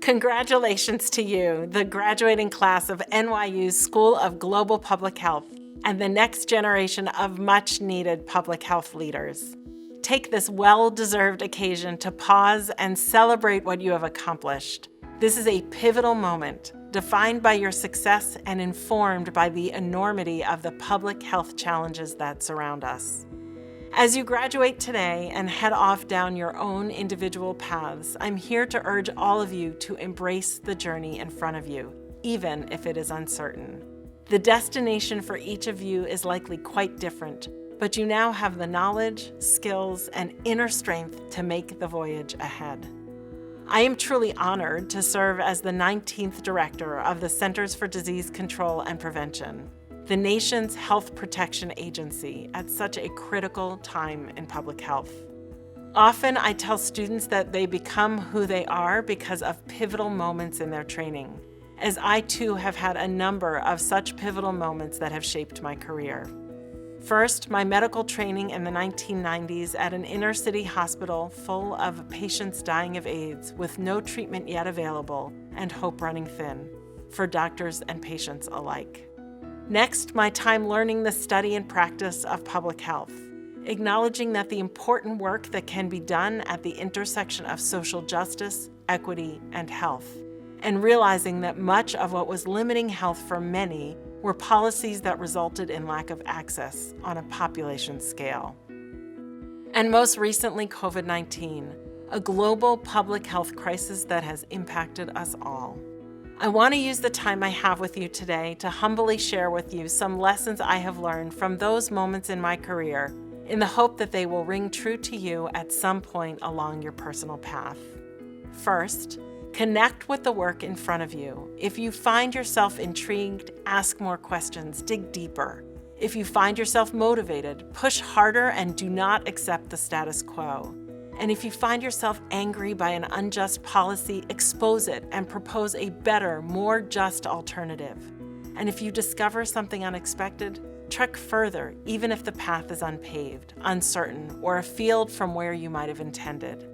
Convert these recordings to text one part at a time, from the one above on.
Congratulations to you, the graduating class of NYU's School of Global Public Health and the next generation of much-needed public health leaders. Take this well-deserved occasion to pause and celebrate what you have accomplished. This is a pivotal moment, defined by your success and informed by the enormity of the public health challenges that surround us. As you graduate today and head off down your own individual paths, I'm here to urge all of you to embrace the journey in front of you, even if it is uncertain. The destination for each of you is likely quite different, but you now have the knowledge, skills, and inner strength to make the voyage ahead. I am truly honored to serve as the 19th director of the Centers for Disease Control and Prevention, the nation's health protection agency at such a critical time in public health. Often I tell students that they become who they are because of pivotal moments in their training, as I too have had a number of such pivotal moments that have shaped my career. First, my medical training in the 1990s at an inner-city hospital full of patients dying of AIDS with no treatment yet available and hope running thin, for doctors and patients alike. Next, my time learning the study and practice of public health, acknowledging that the important work that can be done at the intersection of social justice, equity, and health, and realizing that much of what was limiting health for many were policies that resulted in lack of access on a population scale. And most recently, COVID-19, a global public health crisis that has impacted us all. I want to use the time I have with you today to humbly share with you some lessons I have learned from those moments in my career, in the hope that they will ring true to you at some point along your personal path. First, connect with the work in front of you. If you find yourself intrigued, ask more questions, dig deeper. If you find yourself motivated, push harder and do not accept the status quo. And if you find yourself angry by an unjust policy, expose it and propose a better, more just alternative. And if you discover something unexpected, trek further, even if the path is unpaved, uncertain, or afield from where you might have intended.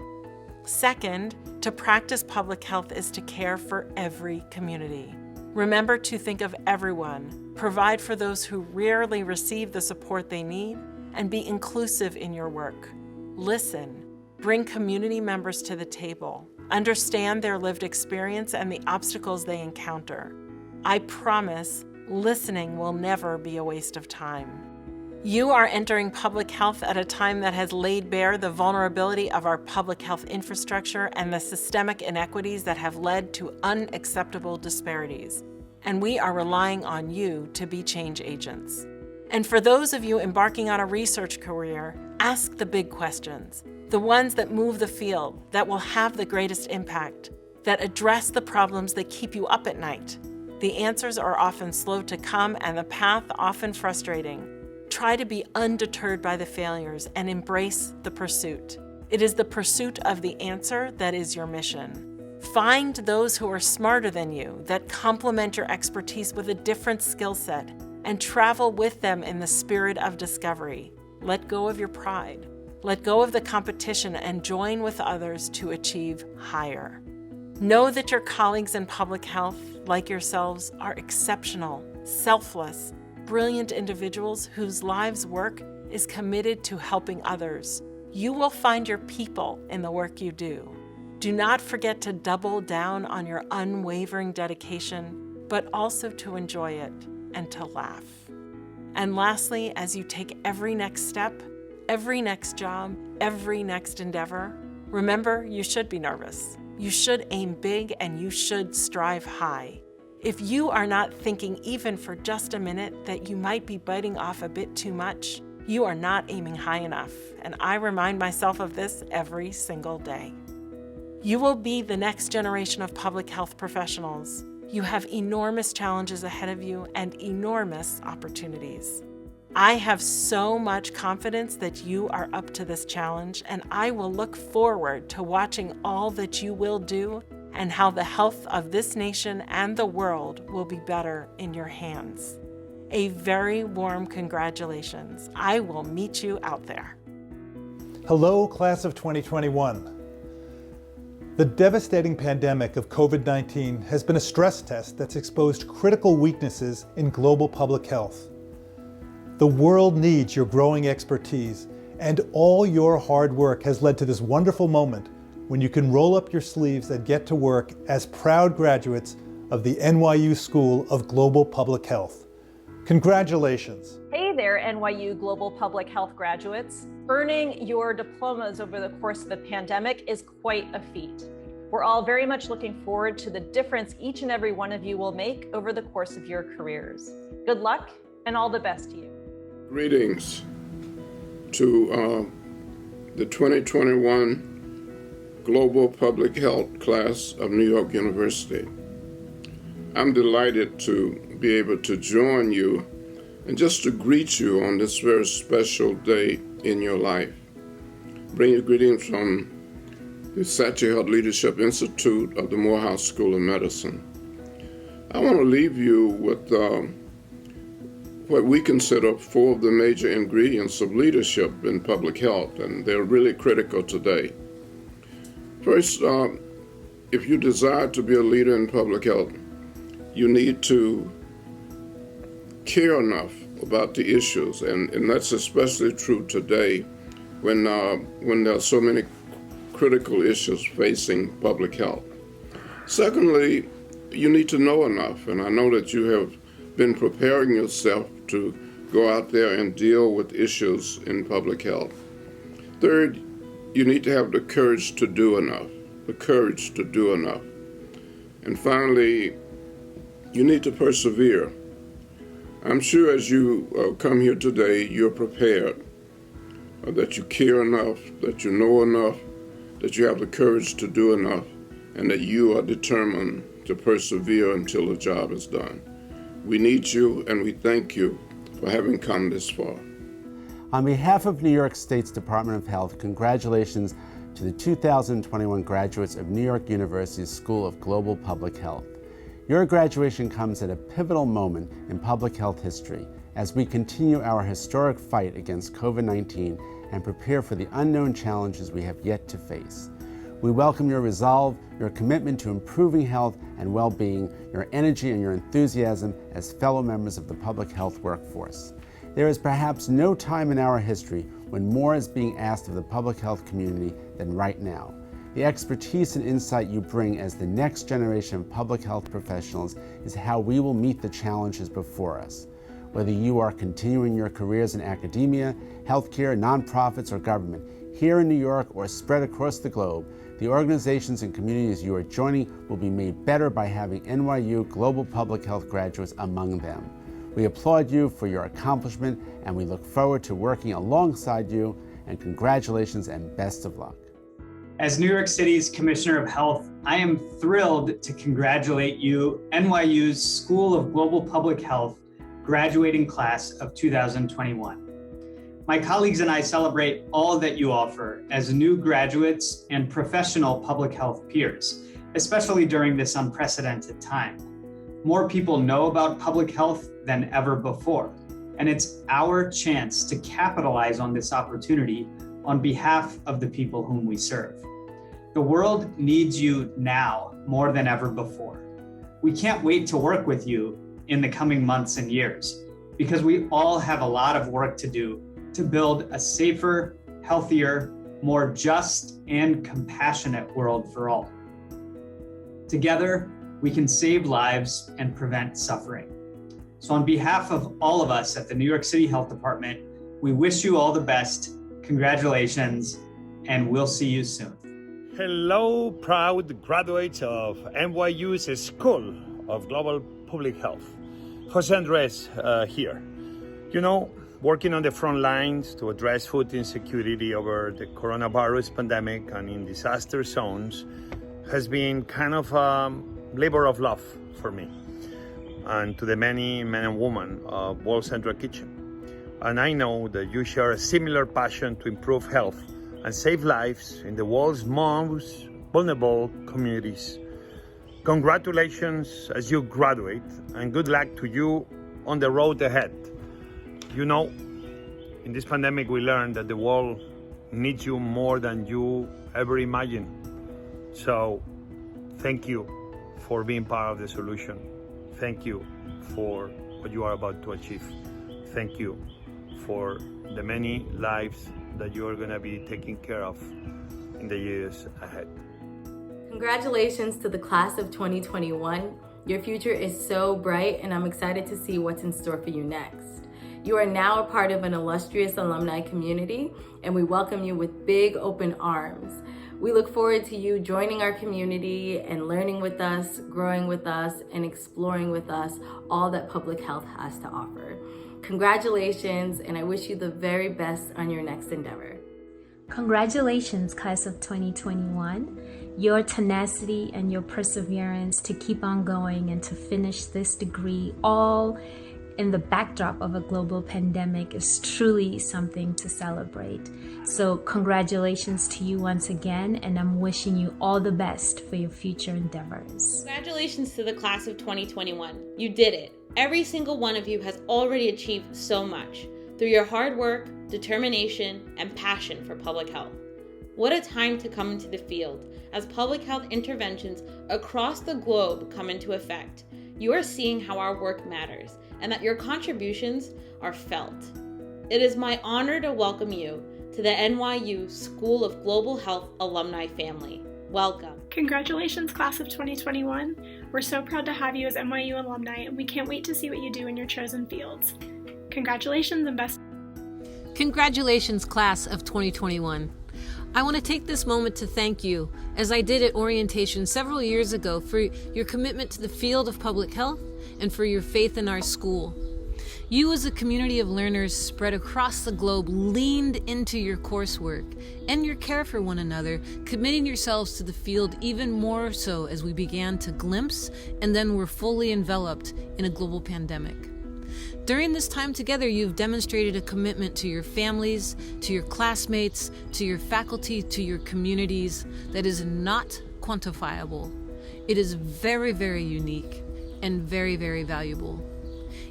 Second, to practice public health is to care for every community. Remember to think of everyone, provide for those who rarely receive the support they need, and be inclusive in your work. Listen, bring community members to the table, understand their lived experience and the obstacles they encounter. I promise, listening will never be a waste of time. You are entering public health at a time that has laid bare the vulnerability of our public health infrastructure and the systemic inequities that have led to unacceptable disparities. And we are relying on you to be change agents. And for those of you embarking on a research career, ask the big questions, the ones that move the field, that will have the greatest impact, that address the problems that keep you up at night. The answers are often slow to come and the path often frustrating. Try to be undeterred by the failures and embrace the pursuit. It is the pursuit of the answer that is your mission. Find those who are smarter than you, that complement your expertise with a different skill set, and travel with them in the spirit of discovery. Let go of your pride. Let go of the competition and join with others to achieve higher. Know that your colleagues in public health, like yourselves, are exceptional, selfless, brilliant individuals whose lives' work is committed to helping others. You will find your people in the work you do. Do not forget to double down on your unwavering dedication, but also to enjoy it and to laugh. And lastly, as you take every next step, every next job, every next endeavor, remember you should be nervous. You should aim big and you should strive high. If you are not thinking even for just a minute that you might be biting off a bit too much, you are not aiming high enough, and I remind myself of this every single day. You will be the next generation of public health professionals. You have enormous challenges ahead of you and enormous opportunities. I have so much confidence that you are up to this challenge, and I will look forward to watching all that you will do and how the health of this nation and the world will be better in your hands. A very warm congratulations. I will meet you out there. Hello, class of 2021. The devastating pandemic of COVID-19 has been a stress test that's exposed critical weaknesses in global public health. The world needs your growing expertise, and all your hard work has led to this wonderful moment when you can roll up your sleeves and get to work as proud graduates of the NYU School of Global Public Health. Congratulations. Hey there, NYU Global Public Health graduates. Earning your diplomas over the course of the pandemic is quite a feat. We're all very much looking forward to the difference each and every one of you will make over the course of your careers. Good luck and all the best to you. Greetings to the 2021 Global Public Health class of New York University. I'm delighted to be able to join you and just to greet you on this very special day in your life. Bring you greetings from the Satcher Health Leadership Institute of the Morehouse School of Medicine. I want to leave you with what we consider 4 of the major ingredients of leadership in public health, and they're really critical today. First, if you desire to be a leader in public health, you need to care enough about the issues, and that's especially true today when there are so many critical issues facing public health. Secondly, you need to know enough, and I know that you have been preparing yourself to go out there and deal with issues in public health. Third, you need to have the courage to do enough, And finally, you need to persevere. I'm sure as you come here today, you're prepared, that you care enough, that you know enough, that you have the courage to do enough, and that you are determined to persevere until the job is done. We need you, and we thank you for having come this far. On behalf of New York State's Department of Health, congratulations to the 2021 graduates of New York University's School of Global Public Health. Your graduation comes at a pivotal moment in public health history as we continue our historic fight against COVID-19 and prepare for the unknown challenges we have yet to face. We welcome your resolve, your commitment to improving health and well-being, your energy and your enthusiasm as fellow members of the public health workforce. There is perhaps no time in our history when more is being asked of the public health community than right now. The expertise and insight you bring as the next generation of public health professionals is how we will meet the challenges before us. Whether you are continuing your careers in academia, healthcare, nonprofits, or government, here in New York or spread across the globe, the organizations and communities you are joining will be made better by having NYU Global Public Health graduates among them. We applaud you for your accomplishment, and we look forward to working alongside you, and congratulations and best of luck. As New York City's Commissioner of Health, I am thrilled to congratulate you, NYU's School of Global Public Health graduating class of 2021. My colleagues and I celebrate all that you offer as new graduates and professional public health peers, especially during this unprecedented time. More people know about public health than ever before, and it's our chance to capitalize on this opportunity on behalf of the people whom we serve. The world needs you now more than ever before. We can't wait to work with you in the coming months and years, because we all have a lot of work to do to build a safer, healthier, more just and compassionate world for all. Together, we can save lives and prevent suffering. So on behalf of all of us at the New York City Health Department, we wish you all the best. Congratulations, and we'll see you soon. Hello, proud graduates of NYU's School of Global Public Health. Jose Andres here. You know, working on the front lines to address food insecurity over the coronavirus pandemic and in disaster zones has been kind of a labor of love for me and to the many men and women of World Central Kitchen. And I know that you share a similar passion to improve health and save lives in the world's most vulnerable communities. Congratulations as you graduate, and good luck to you on the road ahead. You know, in this pandemic we learned that the world needs you more than you ever imagined. So thank you for being part of the solution. Thank you for what you are about to achieve. Thank you for the many lives that you are going to be taking care of in the years ahead. Congratulations to the class of 2021. Your future is so bright, and I'm excited to see what's in store for you next. You are now a part of an illustrious alumni community, and we welcome you with big open arms. We look forward to you joining our community and learning with us, growing with us, and exploring with us all that public health has to offer. Congratulations, and I wish you the very best on your next endeavor. Congratulations, class of 2021. Your tenacity and your perseverance to keep on going and to finish this degree all in the backdrop of a global pandemic is truly something to celebrate. So congratulations to you once again, and I'm wishing you all the best for your future endeavors. Congratulations to the class of 2021. You did it. Every single one of you has already achieved so much through your hard work, determination, and passion for public health. What a time to come into the field as public health interventions across the globe come into effect. You are seeing how our work matters and that your contributions are felt. It is my honor to welcome you to the NYU School of Global Health alumni family. Welcome. Congratulations, class of 2021. We're so proud to have you as NYU alumni, and we can't wait to see what you do in your chosen fields. Congratulations and best. Congratulations, class of 2021. I want to take this moment to thank you, as I did at orientation several years ago, for your commitment to the field of public health and for your faith in our school. You as a community of learners spread across the globe leaned into your coursework and your care for one another, committing yourselves to the field even more so as we began to glimpse and then were fully enveloped in a global pandemic. During this time together, you've demonstrated a commitment to your families, to your classmates, to your faculty, to your communities that is not quantifiable. It is very, very unique and very, very valuable.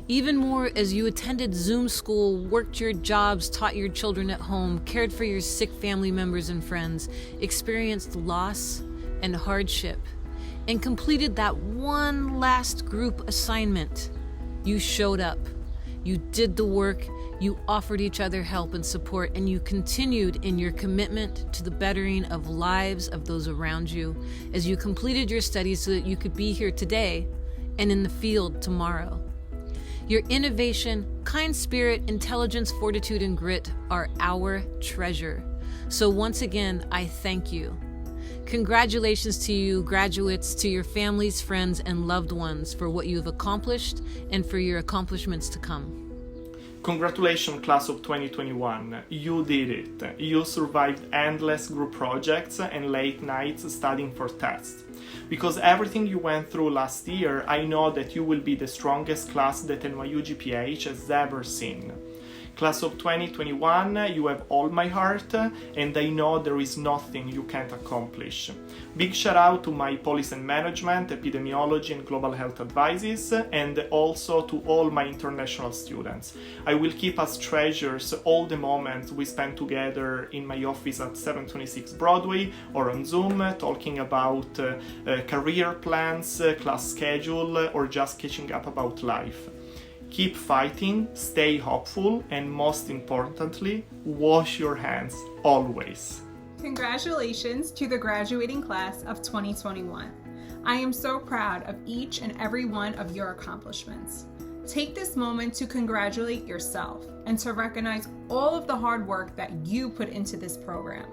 Even more as you attended Zoom school, worked your jobs, taught your children at home, cared for your sick family members and friends, experienced loss and hardship, and completed that one last group assignment. You showed up. You did the work, you offered each other help and support, and you continued in your commitment to the bettering of lives of those around you as you completed your studies so that you could be here today and in the field tomorrow. Your innovation, kind spirit, intelligence, fortitude, and grit are our treasure. So once again, I thank you. Congratulations to you, graduates, to your families, friends, and loved ones for what you have accomplished and for your accomplishments to come. Congratulations, class of 2021. You did it. You survived endless group projects and late nights studying for tests. Because everything you went through last year, I know that you will be the strongest class that NYU GPH has ever seen. Class of 2021, you have all my heart, and I know there is nothing you can't accomplish. Big shout out to my policy and management, epidemiology and global health advices, and also to all my international students. I will keep as treasures all the moments we spent together in my office at 726 Broadway or on Zoom, talking about career plans, class schedule, or just catching up about life. Keep fighting, stay hopeful, and most importantly, wash your hands always. Congratulations to the graduating class of 2021. I am so proud of each and every one of your accomplishments. Take this moment to congratulate yourself and to recognize all of the hard work that you put into this program.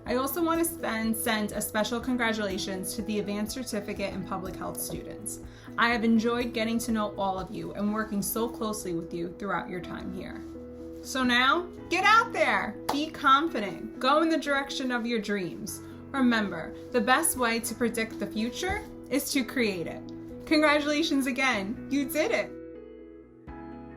I also want to send a special congratulations to the Advanced Certificate in Public Health students. I have enjoyed getting to know all of you and working so closely with you throughout your time here. So now, get out there, be confident, go in the direction of your dreams. Remember, the best way to predict the future is to create it. Congratulations again, you did it.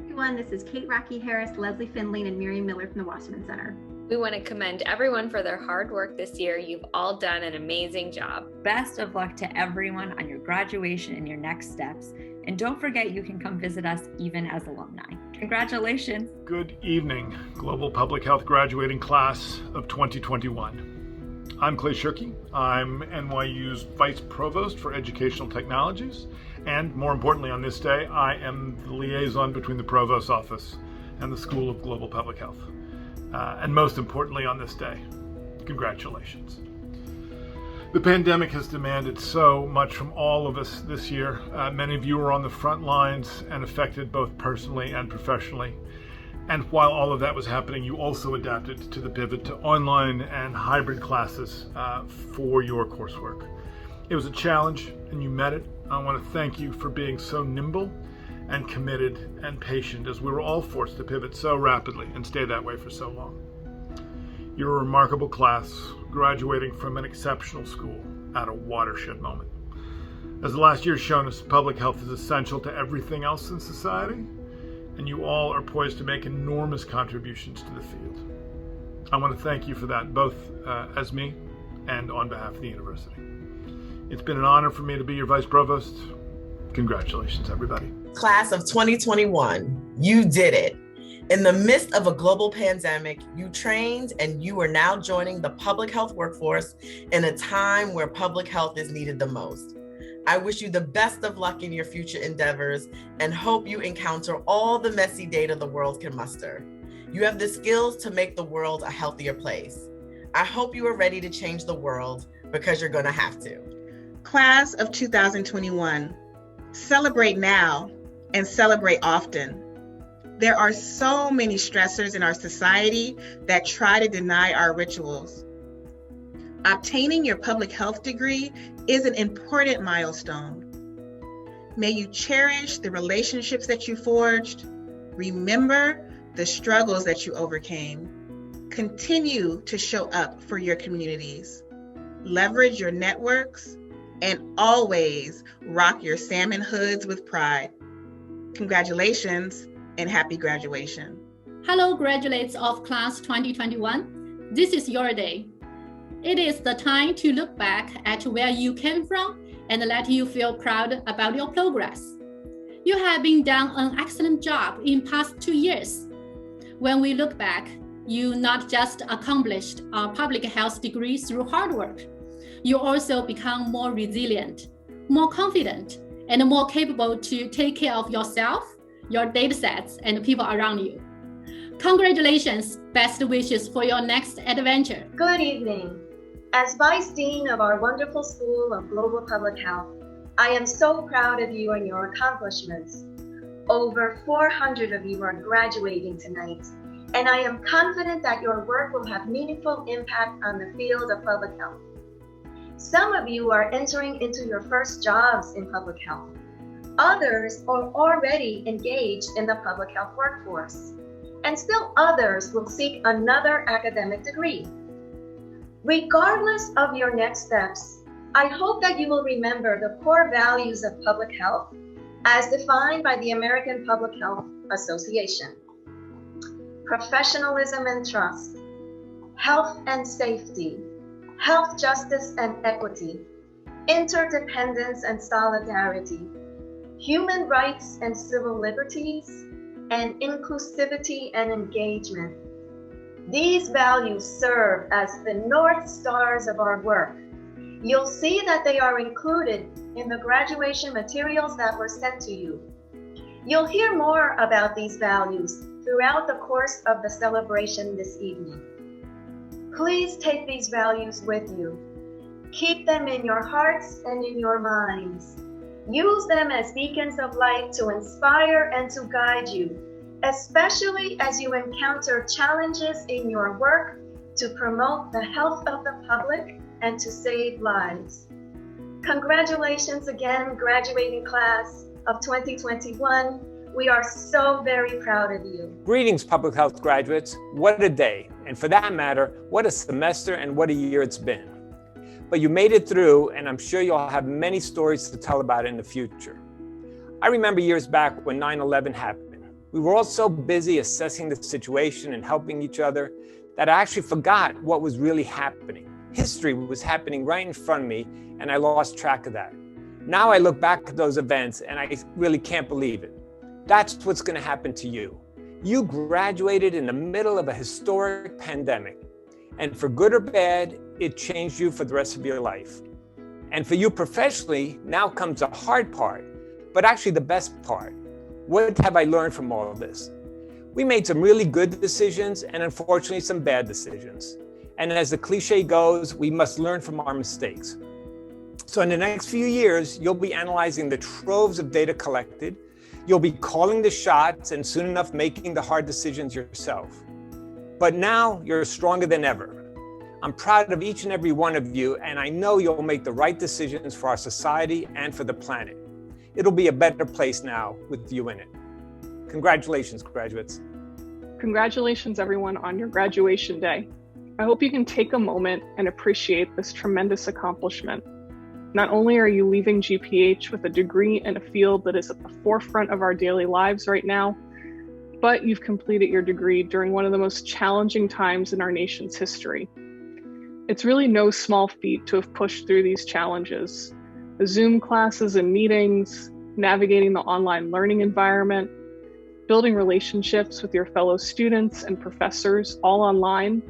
Everyone, this is Kate Rocky Harris, Leslie Finley, and Miriam Miller from the Wasserman Center. We want to commend everyone for their hard work this year. You've all done an amazing job. Best of luck to everyone on your graduation and your next steps. And don't forget, you can come visit us even as alumni. Congratulations. Good evening, Global Public Health graduating class of 2021. I'm Clay Shirky. I'm NYU's Vice Provost for Educational Technologies, and more importantly on this day, I am the liaison between the Provost's Office and the School of Global Public Health. And most importantly on this day, congratulations. The pandemic has demanded so much from all of us this year. Many of you are on the front lines and affected both personally and professionally. And while all of that was happening, you also adapted to the pivot to online and hybrid classes for your coursework. It was a challenge and you met it. I want to thank you for being so nimble and committed and patient as we were all forced to pivot so rapidly and stay that way for so long. You're a remarkable class, graduating from an exceptional school at a watershed moment. As the last year's shown us, public health is essential to everything else in society, and you all are poised to make enormous contributions to the field. I want to thank you for that, both as me and on behalf of the university. It's been an honor for me to be your Vice Provost. Congratulations, everybody. Class of 2021, you did it. In the midst of a global pandemic, you trained and you are now joining the public health workforce in a time where public health is needed the most. I wish you the best of luck in your future endeavors and hope you encounter all the messy data the world can muster. You have the skills to make the world a healthier place. I hope you are ready to change the world because you're going to have to. Class of 2021, celebrate now and celebrate often. There are so many stressors in our society that try to deny our rituals. Obtaining your public health degree is an important milestone. May you cherish the relationships that you forged. Remember the struggles that you overcame. Continue to show up for your communities. Leverage your networks and always rock your salmon hoods with pride. Congratulations and happy graduation. Hello, graduates of class 2021. This is your day. It is the time to look back at where you came from and let you feel proud about your progress. You have been done an excellent job in past 2 years. When we look back, you not just accomplished a public health degree through hard work, you also become more resilient, more confident, and more capable to take care of yourself, your data sets, and the people around you. Congratulations, best wishes for your next adventure. Good evening. As Vice Dean of our wonderful School of Global Public Health, I am so proud of you and your accomplishments. Over 400 of you are graduating tonight, and I am confident that your work will have meaningful impact on the field of public health. Some of you are entering into your first jobs in public health. Others are already engaged in the public health workforce, and still others will seek another academic degree. Regardless of your next steps, I hope that you will remember the core values of public health as defined by the American Public Health Association. Professionalism and trust, health and safety, health justice and equity, interdependence and solidarity, human rights and civil liberties, and inclusivity and engagement. These values serve as the North Stars of our work. You'll see that they are included in the graduation materials that were sent to you. You'll hear more about these values throughout the course of the celebration this evening. Please take these values with you. Keep them in your hearts and in your minds. Use them as beacons of light to inspire and to guide you, especially as you encounter challenges in your work to promote the health of the public and to save lives. Congratulations again, graduating class of 2021. We are so very proud of you. Greetings, public health graduates. What a day. And for that matter, what a semester and what a year it's been. But you made it through, and I'm sure you'll have many stories to tell about it in the future. I remember years back when 9/11 happened. We were all so busy assessing the situation and helping each other that I actually forgot what was really happening. History was happening right in front of me, and I lost track of that. Now I look back at those events, and I really can't believe it. That's what's going to happen to you. You graduated in the middle of a historic pandemic. And for good or bad, it changed you for the rest of your life. And for you professionally, now comes the hard part, but actually the best part. What have I learned from all of this? We made some really good decisions and unfortunately some bad decisions. And as the cliche goes, we must learn from our mistakes. So in the next few years, you'll be analyzing the troves of data collected. You'll be calling the shots and soon enough making the hard decisions yourself. But now you're stronger than ever. I'm proud of each and every one of you, and I know you'll make the right decisions for our society and for the planet. It'll be a better place now with you in it. Congratulations, graduates. Congratulations, everyone, on your graduation day. I hope you can take a moment and appreciate this tremendous accomplishment. Not only are you leaving GPH with a degree in a field that is at the forefront of our daily lives right now, but you've completed your degree during one of the most challenging times in our nation's history. It's really no small feat to have pushed through these challenges. The Zoom classes and meetings, navigating the online learning environment, building relationships with your fellow students and professors all online,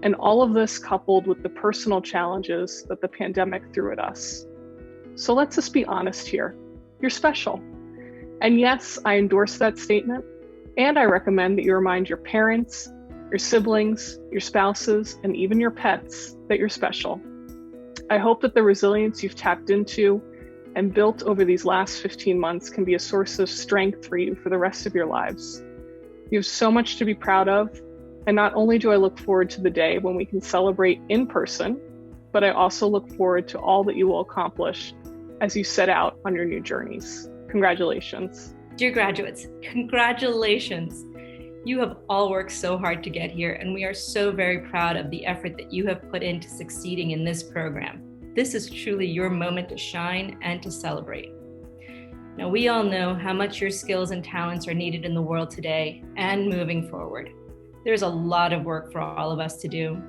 and all of this coupled with the personal challenges that the pandemic threw at us. So let's just be honest here. You're special. And yes, I endorse that statement, and I recommend that you remind your parents, your siblings, your spouses, and even your pets that you're special. I hope that the resilience you've tapped into and built over these last 15 months can be a source of strength for you for the rest of your lives. You have so much to be proud of, and not only do I look forward to the day when we can celebrate in person, but I also look forward to all that you will accomplish as you set out on your new journeys. Congratulations. Dear graduates, congratulations. You have all worked so hard to get here, and we are so very proud of the effort that you have put into succeeding in this program. This is truly your moment to shine and to celebrate. Now, we all know how much your skills and talents are needed in the world today and moving forward. There's a lot of work for all of us to do.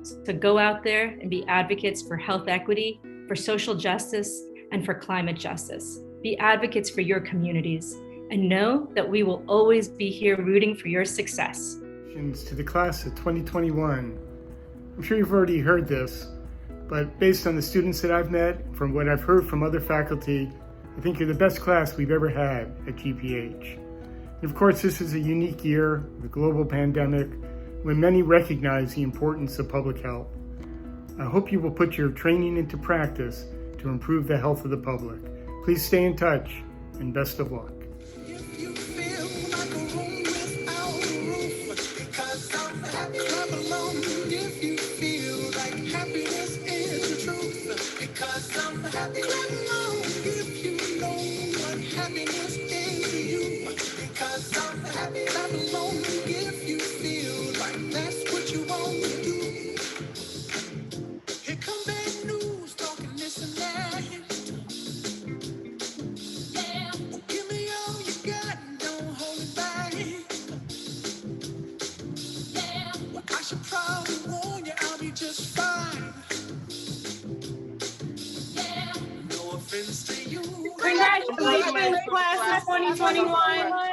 So go out there and be advocates for health equity, for social justice, and for climate justice. Be advocates for your communities, and know that we will always be here rooting for your success. To the class of 2021. I'm sure you've already heard this, but based on the students that I've met, from what I've heard from other faculty, I think you're the best class we've ever had at GPH. And of course, this is a unique year, the global pandemic, when many recognize the importance of public health. I hope you will put your training into practice to improve the health of the public. Please stay in touch, and best of luck. Congratulations, class of 2021.